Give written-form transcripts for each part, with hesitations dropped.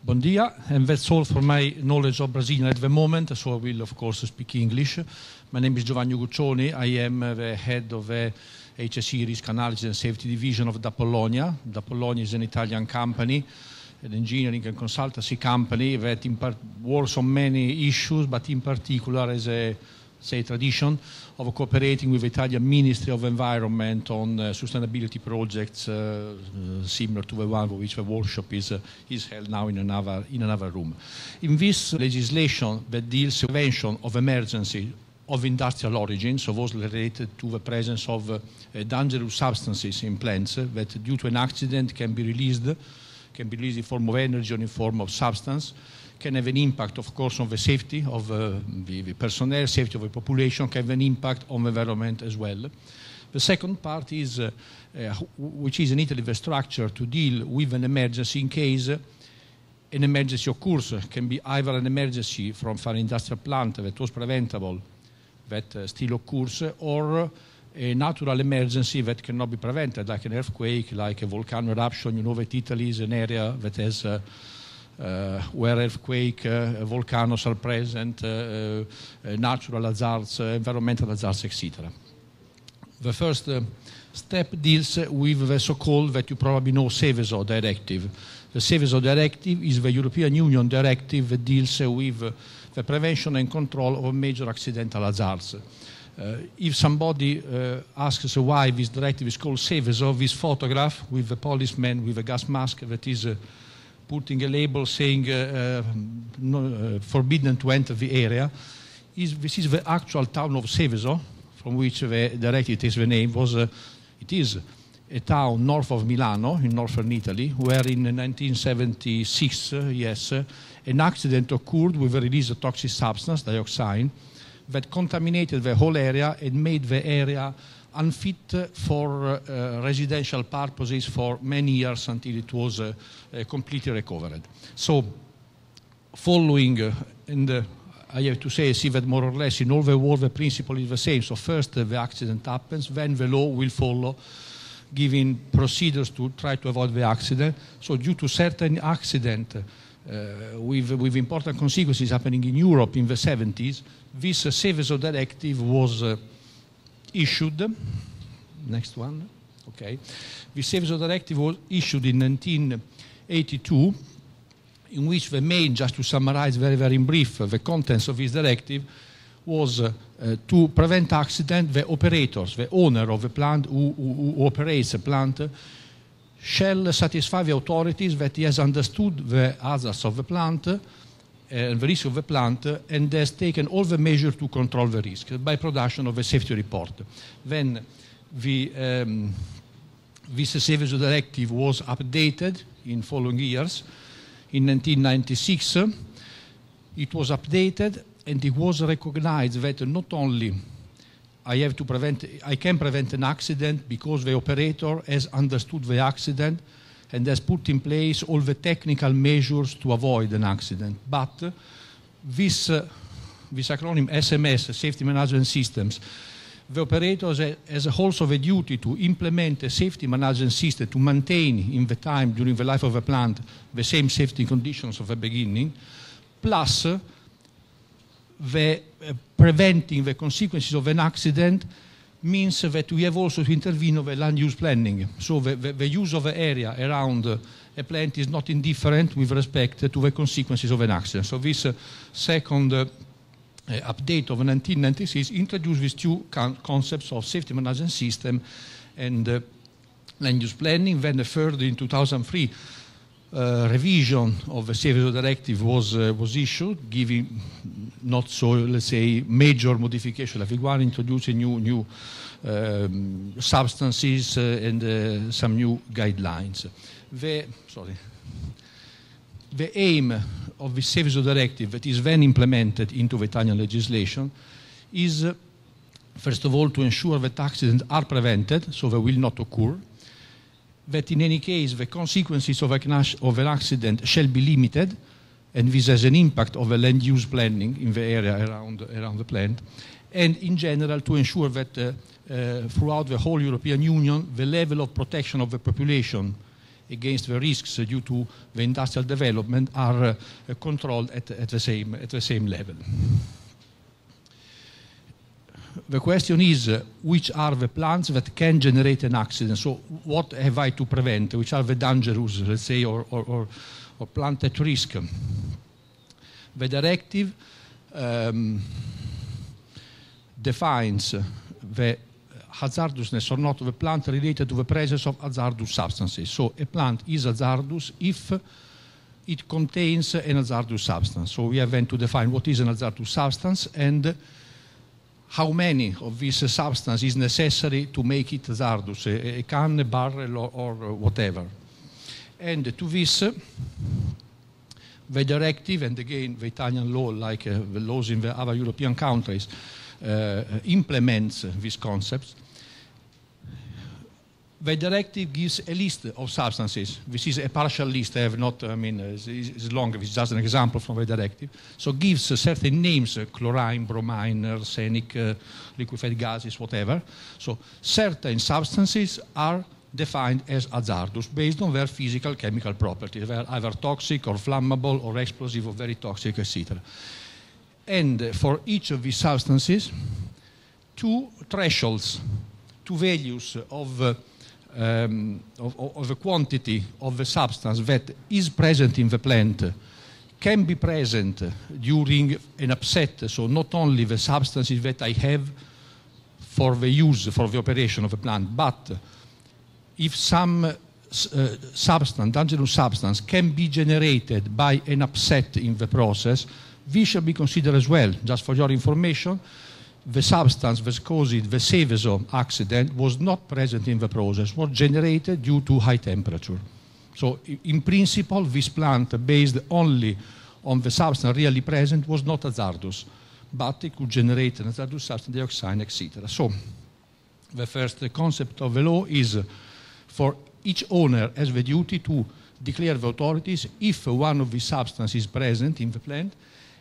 Bon dia, and that's all for my knowledge of Brazilian at the moment, so I will of course speak English. My name is Giovanni. I am the head of the HSE Risk Analysis and Safety Division of D'Apollonia. D'Apollonia is an Italian company, an engineering and consultancy company that works on many issues, but in particular as a tradition of cooperating with the Italian Ministry of Environment on sustainability projects similar to the one for which the workshop is held now in another room. In this legislation that deals with prevention of emergency of industrial origin, so those related to the presence of dangerous substances in plants that due to an accident can be released in form of energy or in form of substance, can have an impact, of course, on the safety of the personnel, safety of the population, can have an impact on the environment as well. The second part is, which is in Italy the structure to deal with an emergency in case an emergency occurs. It can be either an emergency from an industrial plant that was preventable, that still occurs, or a natural emergency that cannot be prevented, like an earthquake, like a volcano eruption. You know that Italy is an area that has where earthquake, volcanoes are present, natural hazards, environmental hazards, etc. The first step deals with the so-called, that you probably know, Seveso directive. The Seveso directive is the European Union directive that deals with the prevention and control of major accidental hazards. If somebody asks why this directive is called Seveso, this photograph with the policeman with a gas mask that is putting a label saying forbidden to enter the area, this is the actual town of Seveso, from which the directive takes the name. It is a town north of Milano, in northern Italy, where in 1976, an accident occurred with the release of toxic substance, dioxin, that contaminated the whole area and made the area unfit for residential purposes for many years until it was completely recovered. So, following, and I have to say, see that more or less in all the world the principle is the same. So first the accident happens, then the law will follow, giving procedures to try to avoid the accident. So due to certain accident with important consequences happening in Europe in the 70s, this Seveso directive was issued. Next one. Okay. The Seveso directive was issued in 1982, in which the main, just to summarize very, very in brief, the contents of this directive was to prevent accident. The operators, the owner of the plant who operates a plant, shall satisfy the authorities that he has understood the hazards of the plant and the risk of the plant, and has taken all the measures to control the risk by production of a safety report. Then this Seveso directive was updated in following years. In 1996, it was updated, and it was recognized that not only I can prevent an accident because the operator has understood the accident and has put in place all the technical measures to avoid an accident. But this acronym SMS, Safety Management Systems, the operator has also the duty to implement a safety management system to maintain in the time during the life of a plant the same safety conditions of the beginning, plus the preventing the consequences of an accident means that we have also to intervene on the land use planning. So the use of the area around a plant is not indifferent with respect to the consequences of an accident. So this second update of 1996 introduced these two concepts of safety management system and land use planning. Then the third, in 2003, revision of the Seveso directive was issued, giving not so, let's say, major modification. Like the one introducing new substances and some new guidelines. The aim of the Seveso directive that is then implemented into the Italian legislation is, first of all, to ensure that accidents are prevented, so they will not occur, that in any case the consequences of an accident shall be limited, and this has an impact of the land use planning in the area around the plant, and in general to ensure that throughout the whole European Union the level of protection of the population against the risks due to the industrial development are controlled at the same level. The question is, which are the plants that can generate an accident? So what have I to prevent? Which are the dangerous, let's say, or plant at risk? The directive defines the hazardousness or not of a plant related to the presence of hazardous substances. So a plant is hazardous if it contains an hazardous substance. So we have then to define what is an hazardous substance and how many of this substance is necessary to make it hazardous, a can, a barrel, or whatever. And to this, the directive, and again the Italian law, like the laws in the other European countries, implements these concepts. The directive gives a list of substances. This is a partial list. I have not, it's long. It's just an example from the directive. So gives certain names, chlorine, bromine, arsenic, liquefied gases, whatever. So certain substances are defined as hazardous based on their physical chemical properties. They are either toxic or flammable or explosive or very toxic, etc. And for each of these substances, two thresholds, two values of the quantity of the substance that is present in the plant can be present during an upset. So not only the substances that I have for the use, for the operation of the plant, but if some substance, dangerous substance, can be generated by an upset in the process, this should be considered as well. Just for your information, the substance that caused the Seveso accident was not present in the process, was generated due to high temperature. So in principle, this plant, based only on the substance really present, was not hazardous, but it could generate an hazardous substance, dioxide, etc. So the first concept of the law is for each owner has the duty to declare the authorities if one of these substances is present in the plant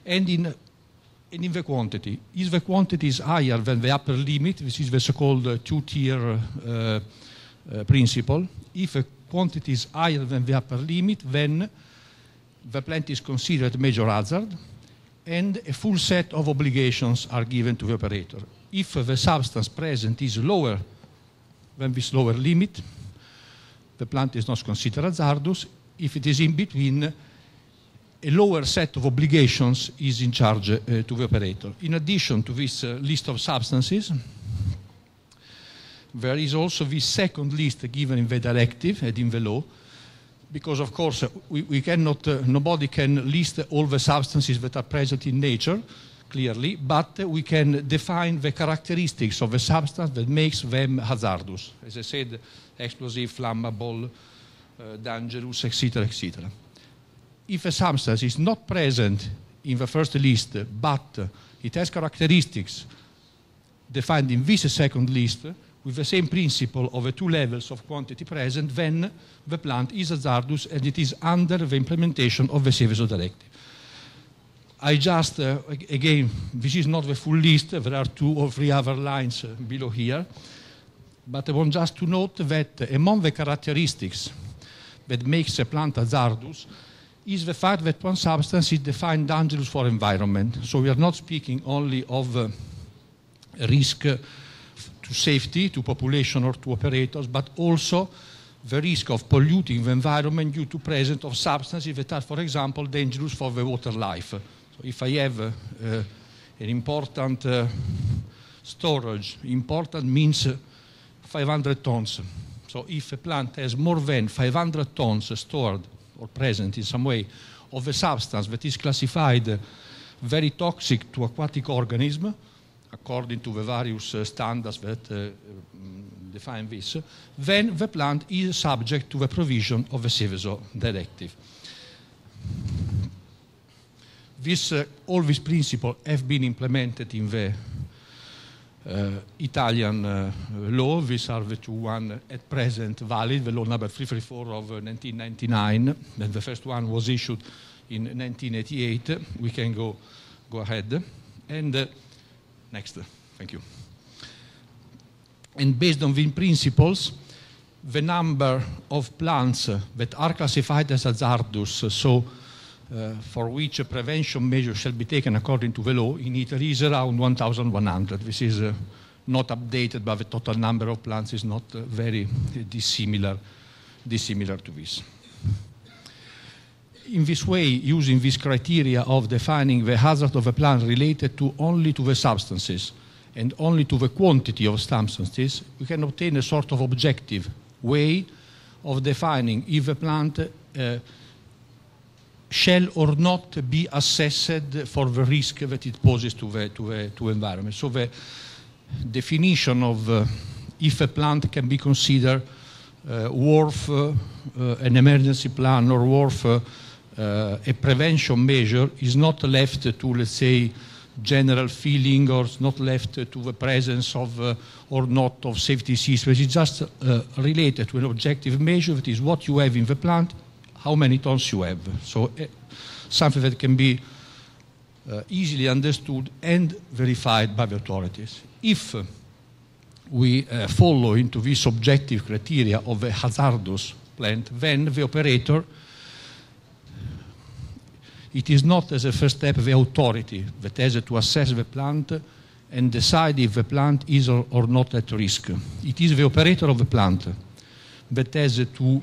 and in the quantity. If the quantity is higher than the upper limit, this is the so-called two-tier principle. If a quantity is higher than the upper limit, then the plant is considered a major hazard and a full set of obligations are given to the operator. If the substance present is lower than this lower limit, the plant is not considered hazardous. If it is in between, a lower set of obligations is in charge to the operator. In addition to this list of substances, there is also this second list given in the directive and in the law, because of course we cannot, nobody can list all the substances that are present in nature, clearly, but we can define the characteristics of the substance that makes them hazardous. As I said, explosive, flammable, dangerous, etc., etc. If a substance is not present in the first list, but it has characteristics defined in this second list, with the same principle of the two levels of quantity present, then the plant is hazardous and it is under the implementation of the Seveso directive. I just, again, this is not the full list, there are 2 or 3 other lines below here, but I want just to note that among the characteristics that makes a plant hazardous is the fact that one substance is defined dangerous for environment. So we are not speaking only of risk to safety, to population or to operators, but also the risk of polluting the environment due to presence of substances that are, for example, dangerous for the water life. So if I have an important storage, important means 500 tons. So if a plant has more than 500 tons stored or present in some way of a substance that is classified very toxic to aquatic organism, according to the various standards that define this, then the plant is subject to the provision of the Seveso directive. All these principles have been implemented in the Italian law. These are the 2 ones at present valid, the law number 334 of 1999, and the first one was issued in 1988. We can go ahead. And next, thank you. And based on these principles, the number of plants that are classified as hazardous, for which a prevention measure shall be taken according to the law in Italy is around 1,100. This is not updated, but the total number of plants is not very dissimilar to this. In this way, using this criteria of defining the hazard of a plant related only to the substances and only to the quantity of substances, we can obtain a sort of objective way of defining if a plant shall or not be assessed for the risk that it poses to the environment. So the definition of if a plant can be considered worth an emergency plan or worth a prevention measure is not left to, let's say, general feeling, or it's not left to the presence of or not of safety systems. It's just related to an objective measure, that is what you have in the plant, how many tons you have. So something that can be easily understood and verified by the authorities. If we follow into this objective criteria of a hazardous plant, then the operator, it is not as a first step the authority that has to assess the plant and decide if the plant is or not at risk. It is the operator of the plant that has to,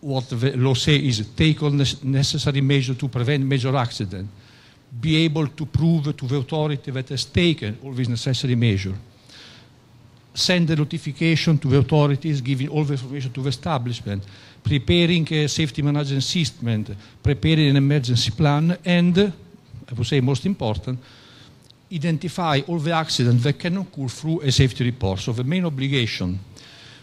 what the law says is, take all necessary measures to prevent major accident, be able to prove to the authority that has taken all these necessary measures, send a notification to the authorities, giving all the information to the establishment, preparing a safety management system, preparing an emergency plan, and, I would say most important, identify all the accidents that can occur through a safety report. So the main obligation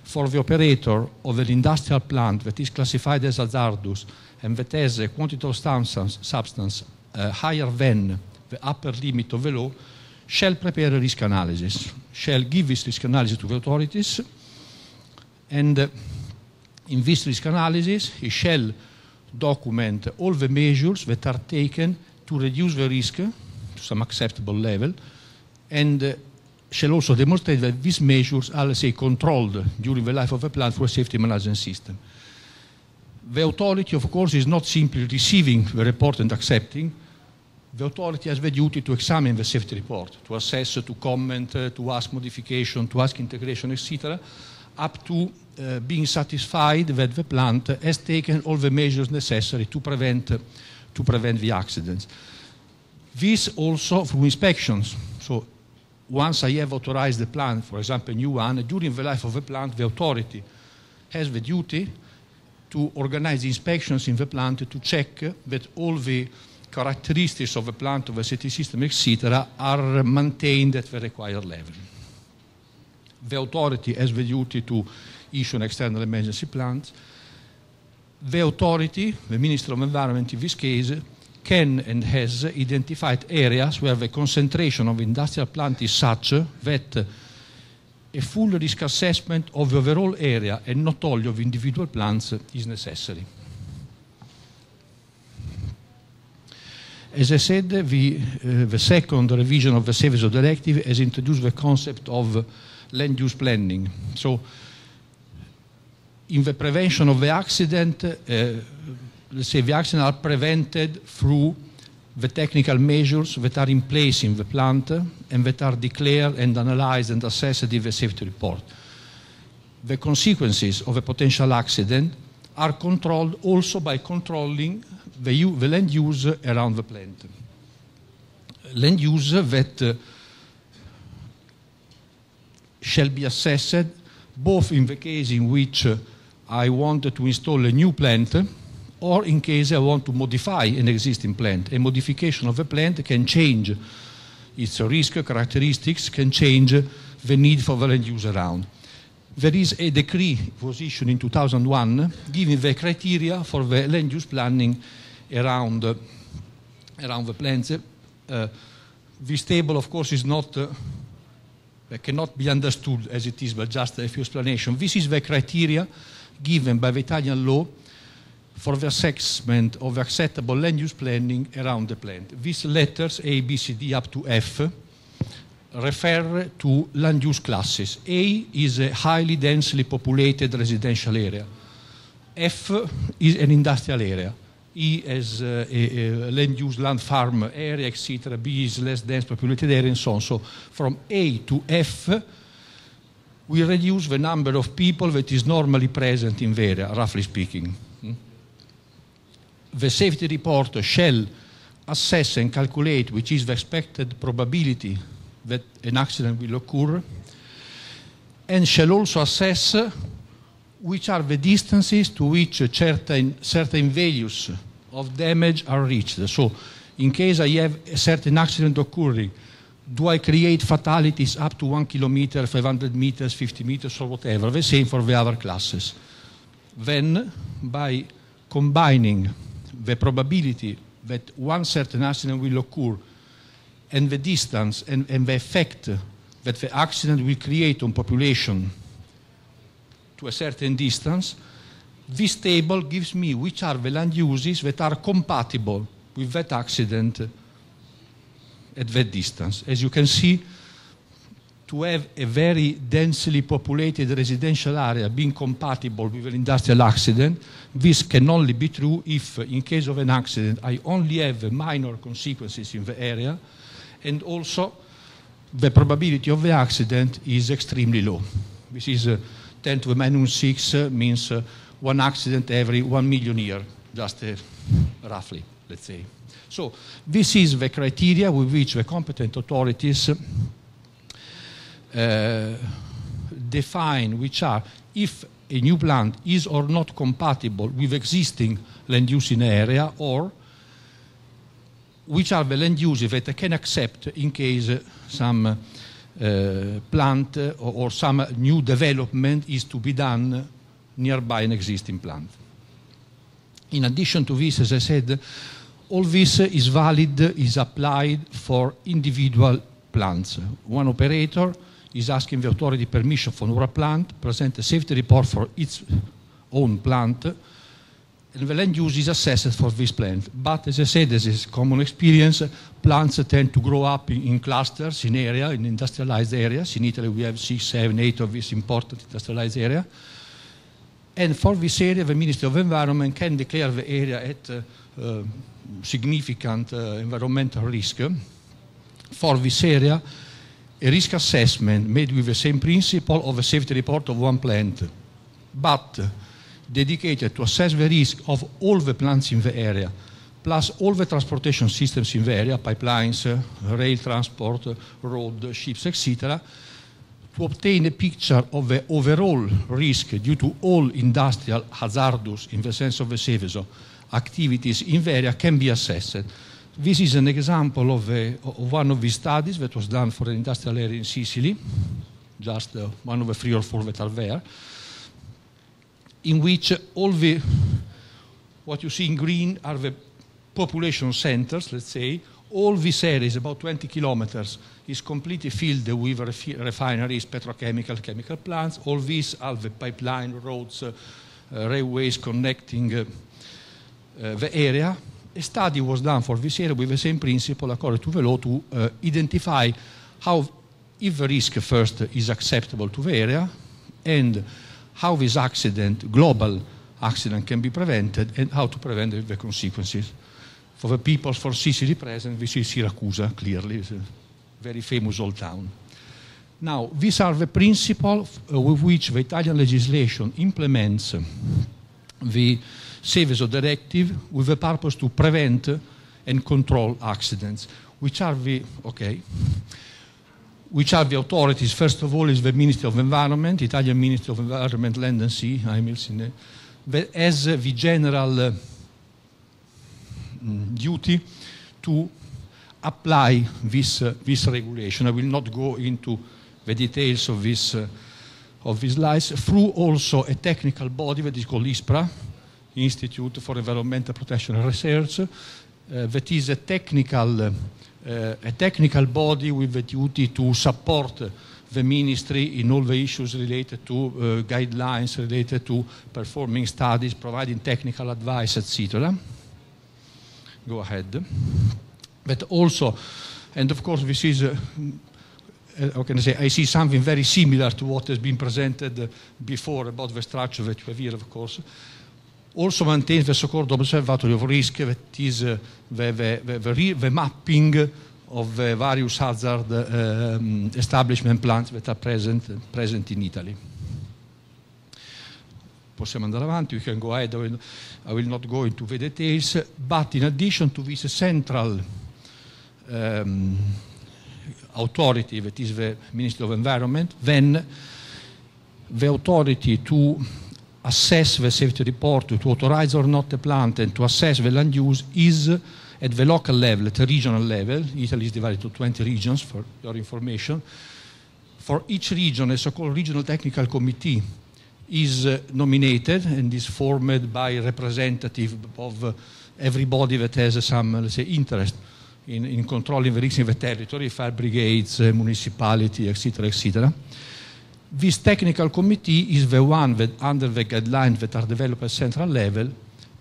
for the operator of an industrial plant that is classified as hazardous and that has a quantity of substance higher than the upper limit of the law shall prepare a risk analysis, shall give this risk analysis to the authorities, and in this risk analysis, he shall document all the measures that are taken to reduce the risk to some acceptable level, and shall also demonstrate that these measures are, let's say, controlled during the life of the plant through a safety management system. The authority, of course, is not simply receiving the report and accepting. The authority has the duty to examine the safety report, to assess, to comment, to ask modification, to ask integration, etc., up to being satisfied that the plant has taken all the measures necessary to prevent the accidents. This also through inspections. So once I have authorized the plant, for example, a new one, during the life of the plant, the authority has the duty to organize inspections in the plant to check that all the characteristics of the plant, of the safety system, etc., are maintained at the required level. The authority has the duty to issue an external emergency plan. The authority, the Minister of Environment in this case, can and has identified areas where the concentration of industrial plant is such that a full risk assessment of the overall area and not only of individual plants is necessary. As I said, the second revision of the Seveso Directive has introduced the concept of land use planning. So, in the prevention of the accident, let's say the accidents are prevented through the technical measures that are in place in the plant and that are declared and analyzed and assessed in the safety report. The consequences of a potential accident are controlled also by controlling the land use around the plant. Land use that shall be assessed both in the case in which I want to install a new plant or in case I want to modify an existing plant. A modification of a plant can change its risk characteristics, can change the need for the land use around. There is a decree was issued in 2001 giving the criteria for the land use planning around the plants. This table, of course, is not cannot be understood as it is, but just a few explanations. This is the criteria given by the Italian law for the assessment of acceptable land use planning around the plant. These letters, A, B, C, D, up to F, refer to land use classes. A is a highly densely populated residential area. F is an industrial area. E is a land use, land farm area, etc. B is less dense populated area, and so on. So from A to F, we reduce the number of people that is normally present in the area, roughly speaking. The safety report shall assess and calculate which is the expected probability that an accident will occur, and shall also assess which are the distances to which certain values of damage are reached. So, in case I have a certain accident occurring, do I create fatalities up to 1 kilometer, 500 meters, 50 meters, or whatever? The same for the other classes. Then, by combining the probability that one certain accident will occur and the distance and the effect that the accident will create on population to a certain distance, this table gives me which are the land uses that are compatible with that accident at that distance. As you can see, to have a very densely populated residential area being compatible with an industrial accident, this can only be true if, in case of an accident, I only have minor consequences in the area, and also the probability of the accident is extremely low. This is 10 to the minus 6 means one accident every 1 million year, just roughly, let's say. So this is the criteria with which the competent authorities define which are, if a new plant is or not compatible with existing land use in the area, or which are the land uses that I can accept in case some plant or some new development is to be done nearby an existing plant. In addition to this, as I said, all this is valid, is applied for individual plants. One operator is asking the authority permission for a plant, present a safety report for its own plant, and the land use is assessed for this plant. But as I said, this is common experience, plants tend to grow up in clusters, in area, in industrialized areas. In Italy we have 6, 7, 8 of these important industrialized areas. And for this area, the Ministry of Environment can declare the area at significant environmental risk. For this area, a risk assessment made with the same principle of a safety report of one plant, but dedicated to assess the risk of all the plants in the area, plus all the transportation systems in the area, pipelines, rail transport, road, ships, etc., to obtain a picture of the overall risk due to all industrial hazardous, in the sense of the safety, so activities in the area can be assessed. This is an example of one of the studies that was done for an industrial area in Sicily, just one of the 3 or 4 that are there, in which all the, what you see in green are the population centers, let's say. All this area is about 20 kilometers, is completely filled with refineries, petrochemical, chemical plants. All these are the pipeline, roads, railways connecting the area. A study was done for this area with the same principle according to the law to identify how, if the risk first is acceptable to the area, and how this accident, global accident, can be prevented, and how to prevent the consequences. For the people for Sicily present, this is Syracuse, clearly, it's a very famous old town. Now, these are the principles with which the Italian legislation implements the Seveso directive with the purpose to prevent and control accidents. Which are the authorities? First of all is the Ministry of Environment, Italian Ministry of Environment, Land and Sea, that has the general duty to apply this regulation. I will not go into the details of this slides, through also a technical body that is called ISPRA, Institute for Environmental Protection and Research, that is a technical body with the duty to support the ministry in all the issues related to guidelines, related to performing studies, providing technical advice, etc. Go ahead. But also, and of course this is how can I say, I see something very similar to what has been presented before about the structure that you have here, of course. Also maintains the so-called observatory of risk, that is the mapping of the various hazard establishment plans that are present in Italy. Possiamo andare avanti, we can go ahead, I will not go into the details, but in addition to this central authority, that is the Ministry of Environment, then the authority to assess the safety report, to authorize or not the plant, and to assess the land use is at the local level, at the regional level. Italy is divided into 20 regions, for your information. For each region, a so-called regional technical committee is nominated and is formed by a representative of everybody that has some, let's say, interest in controlling the risks in the territory, fire brigades, municipality, etc., etc. This technical committee is the one that, under the guidelines that are developed at central level,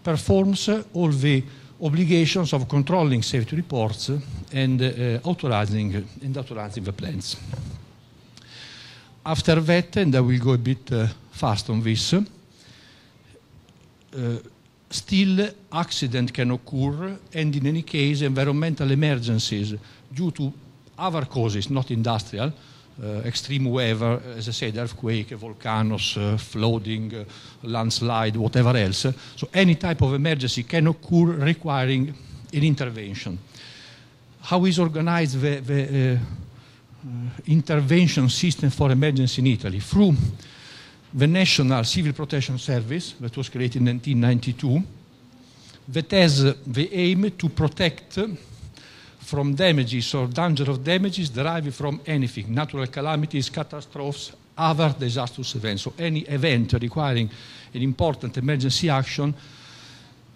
performs all the obligations of controlling safety reports and authorizing the plans. After that, and I will go a bit fast on this, still accident can occur, and in any case environmental emergencies due to other causes, not industrial, extreme weather, as I said, earthquake, volcanoes, flooding, landslide, whatever else. So any type of emergency can occur requiring an intervention. How is organized the intervention system for emergency in Italy? Through the National Civil Protection Service that was created in 1992, that has the aim to protect from damages or danger of damages deriving from anything, natural calamities, catastrophes, other disastrous events. So any event requiring an important emergency action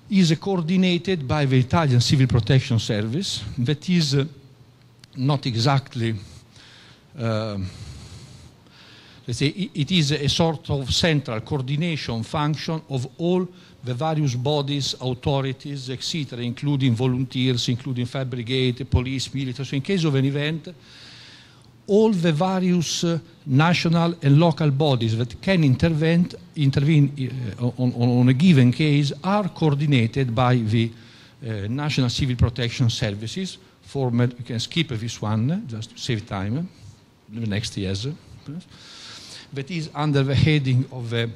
is coordinated by the Italian Civil Protection Service, that is not exactly, let's say, it is a sort of central coordination function of all the various bodies, authorities, etc., including volunteers, including fire brigade, police, military. So in case of an event, all the various national and local bodies that can intervene on a given case are coordinated by the National Civil Protection Services. We can skip this one, just to save time, the next years. That is under the heading of the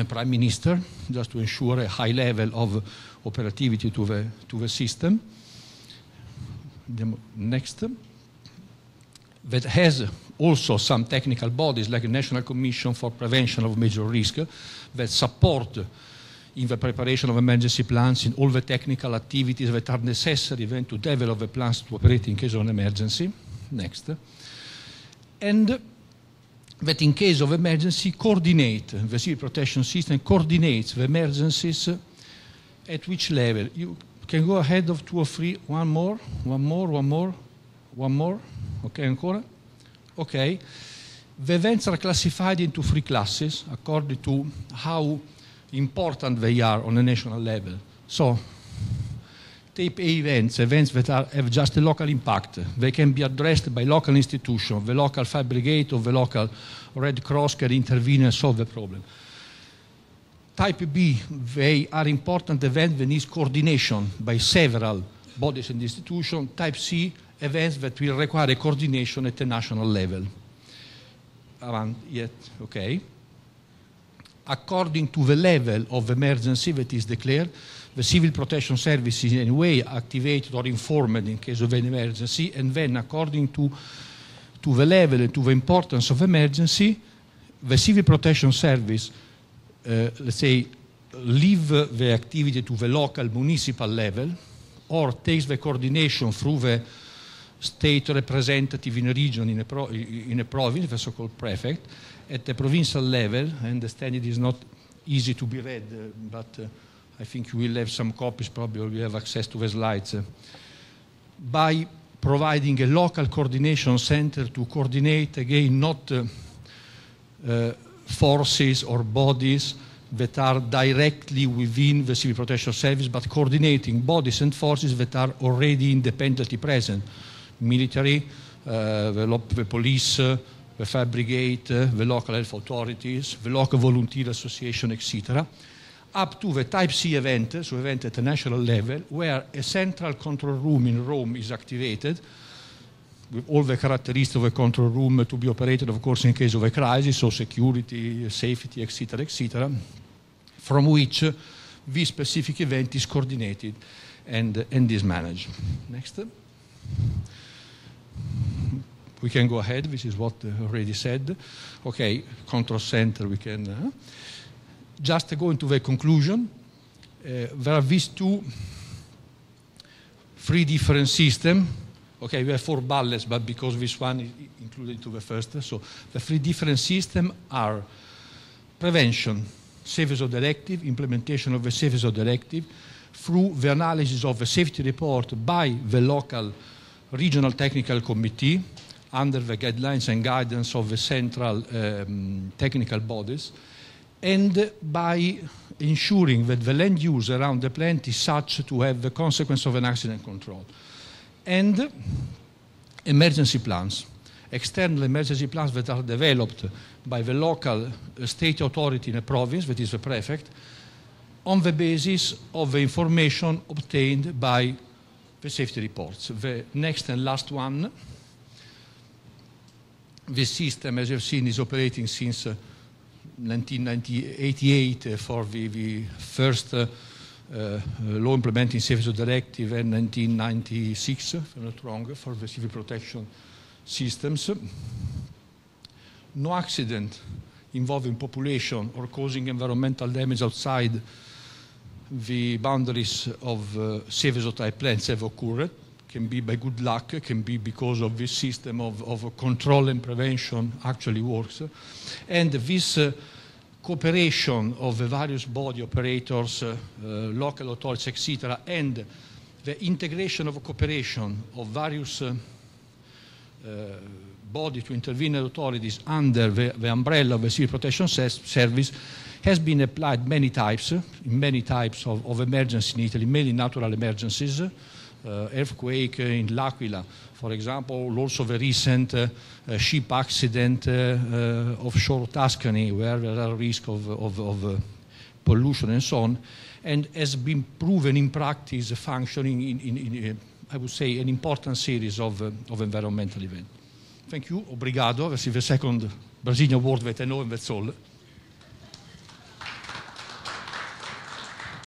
Prime Minister, just to ensure a high level of operativity to the system. Next. That has also some technical bodies like the National Commission for Prevention of Major Risk that support in the preparation of emergency plans in all the technical activities that are necessary then to develop the plans to operate in case of an emergency. Next. And that in case of emergency coordinate, the civil protection system coordinates the emergencies at which level? You can go ahead of 2 or 3, one more. Okay, ancora? Okay. The events are classified into 3 classes according to how important they are on a national level. So, type A events that have just a local impact. They can be addressed by local institutions. The local fire brigade or the local Red Cross can intervene and solve the problem. Type B, they are important events that need coordination by several bodies and institutions. Type C, events that will require a coordination at the national level. Okay. According to the level of emergency that is declared, the Civil Protection Service is in any way activated or informed in case of an emergency, and then according to the level and to the importance of emergency, the Civil Protection Service, let's say, leave the activity to the local municipal level or takes the coordination through the state representative in a region, in a province, the so-called prefect. At the provincial level, I understand it is not easy to be read, but I think you will have some copies, probably we have access to the slides, by providing a local coordination center to coordinate, again, not forces or bodies that are directly within the Civil Protection Service, but coordinating bodies and forces that are already independently present. Military, the police, the fire brigade, the local health authorities, the local volunteer association, etc., up to the Type C event, so event at a national level, where a central control room in Rome is activated, with all the characteristics of a control room to be operated, of course, in case of a crisis, so security, safety, etc., etc., from which this specific event is coordinated and is managed. Next. We can go ahead. This is what I already said. Okay, control center, we can... Just go into the conclusion. There are these three different systems. Okay, we have 4 bullets, but because this one is included into the first. So the 3 different systems are prevention, Safe as Directive, implementation of the Safe as Directive, through the analysis of the safety report by the local regional technical committee under the guidelines and guidance of the central technical bodies, and by ensuring that the land use around the plant is such to have the consequence of an accident control. And emergency plans, external emergency plans that are developed by the local state authority in a province, that is the prefect, on the basis of the information obtained by the safety reports. The next and last one, this system, as you've seen, is operating since 1988 for the first law implementing Safe Directive, and 1996, if I'm not wrong, for the civil protection systems. No accident involving population or causing environmental damage outside the boundaries of Safe type plants have occurred. Can be by good luck, can be because of this system of control and prevention actually works. And this cooperation of the various body operators, local authorities, etc., and the integration of cooperation of various bodies to intervene authorities under the umbrella of the Civil Protection Service has been applied in many types of emergencies in Italy, mainly natural emergencies, earthquake in L'Aquila, for example, also the recent ship accident offshore Tuscany, where there are risks of pollution and so on, and has been proven in practice functioning in I would say, an important series of environmental events. Thank you, obrigado. This is the second Brazilian word that I know, and that's all.